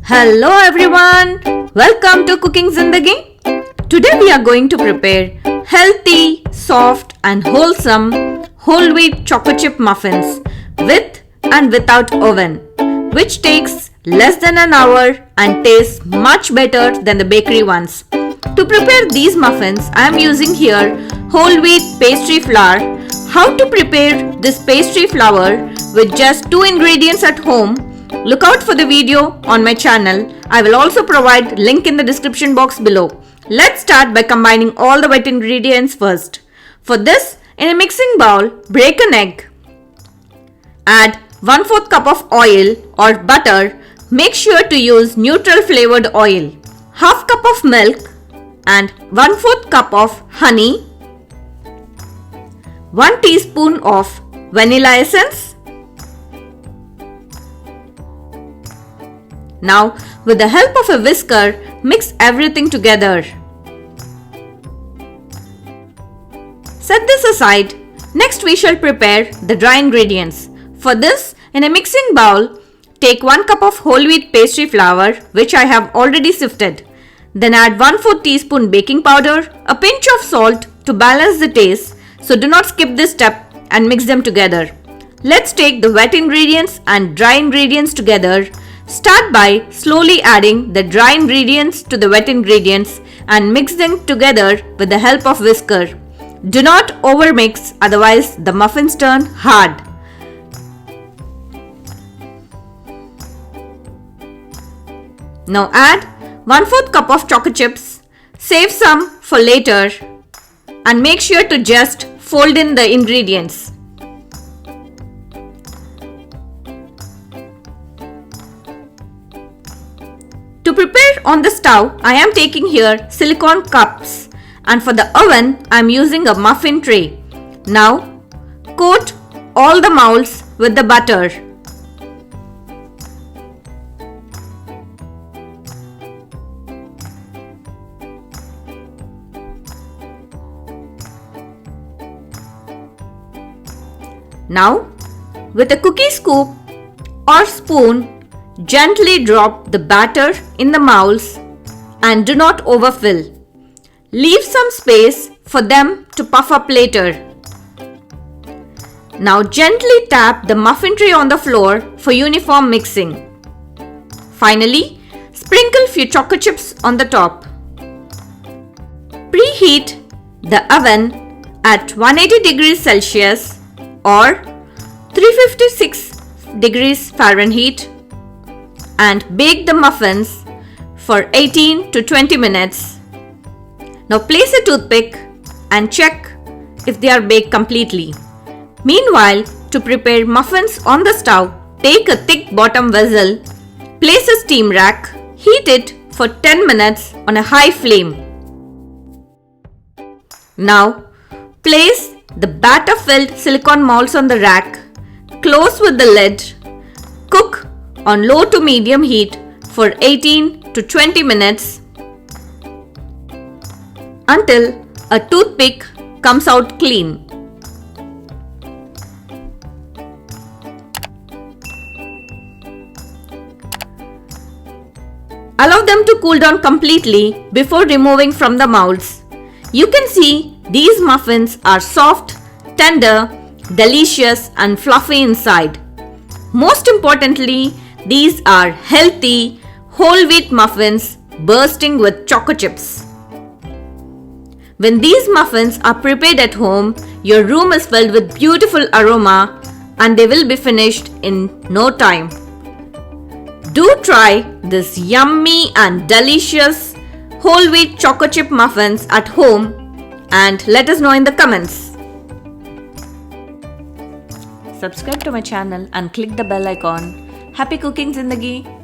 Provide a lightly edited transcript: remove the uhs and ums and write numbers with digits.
Hello everyone, welcome to Cooking Zindagi. Today we are going to prepare healthy, soft and wholesome whole wheat chocochip muffins with and without oven, which takes less than an hour and tastes much better than the bakery ones. To prepare these muffins, I am using here whole wheat pastry flour. How to prepare this pastry flour with just 2 ingredients at home? Look out for the video on my channel. I will also provide link in the description box below. Let's start by combining all the wet ingredients first. For this, in a mixing bowl, break an egg. Add 1/4 cup of oil or butter. Make sure to use neutral flavored oil. Half cup of milk and 1/4 cup of honey. 1 teaspoon of vanilla essence. Now, with the help of a whisker, mix everything together. Set this aside. Next, we shall prepare the dry ingredients. For this, in a mixing bowl, take 1 cup of whole wheat pastry flour, which I have already sifted. Then add 1/4 teaspoon baking powder, a pinch of salt to balance the taste. So do not skip this step and mix them together. Let's take the wet ingredients and dry ingredients together. Start by slowly adding the dry ingredients to the wet ingredients and mix them together with the help of whisker. Do not overmix, otherwise the muffins turn hard. Now add 1/4 cup of choco chips. Save some for later and make sure to just fold in the ingredients. To prepare on the stove, I am taking here silicone cups, and for the oven, I am using a muffin tray. Now, coat all the molds with the butter. Now, with a cookie scoop or spoon, gently drop the batter in the molds and do not overfill. Leave some space for them to puff up later. Now gently tap the muffin tray on the floor for uniform mixing. Finally, sprinkle few choco chips on the top. Preheat the oven at 180 degrees Celsius or 356 degrees Fahrenheit and bake the muffins for 18 to 20 minutes. Now place a toothpick and check if they are baked completely. Meanwhile, to prepare muffins on the stove, take a thick bottom vessel, place a steam rack, heat it for 10 minutes on a high flame. Now, place the batter-filled silicone molds on the rack, close with the lid, cook on low to medium heat for 18 to 20 minutes until a toothpick comes out clean. Allow them to cool down completely before removing from the molds. You can see these muffins are soft, tender, delicious and fluffy inside. Most importantly, these are healthy, whole wheat muffins bursting with choco chips. When these muffins are prepared at home, your room is filled with beautiful aroma and they will be finished in no time. Do try this yummy and delicious whole wheat choco chip muffins at home and let us know in the comments. Subscribe to my channel and click the bell icon. Happy cooking Zindagi!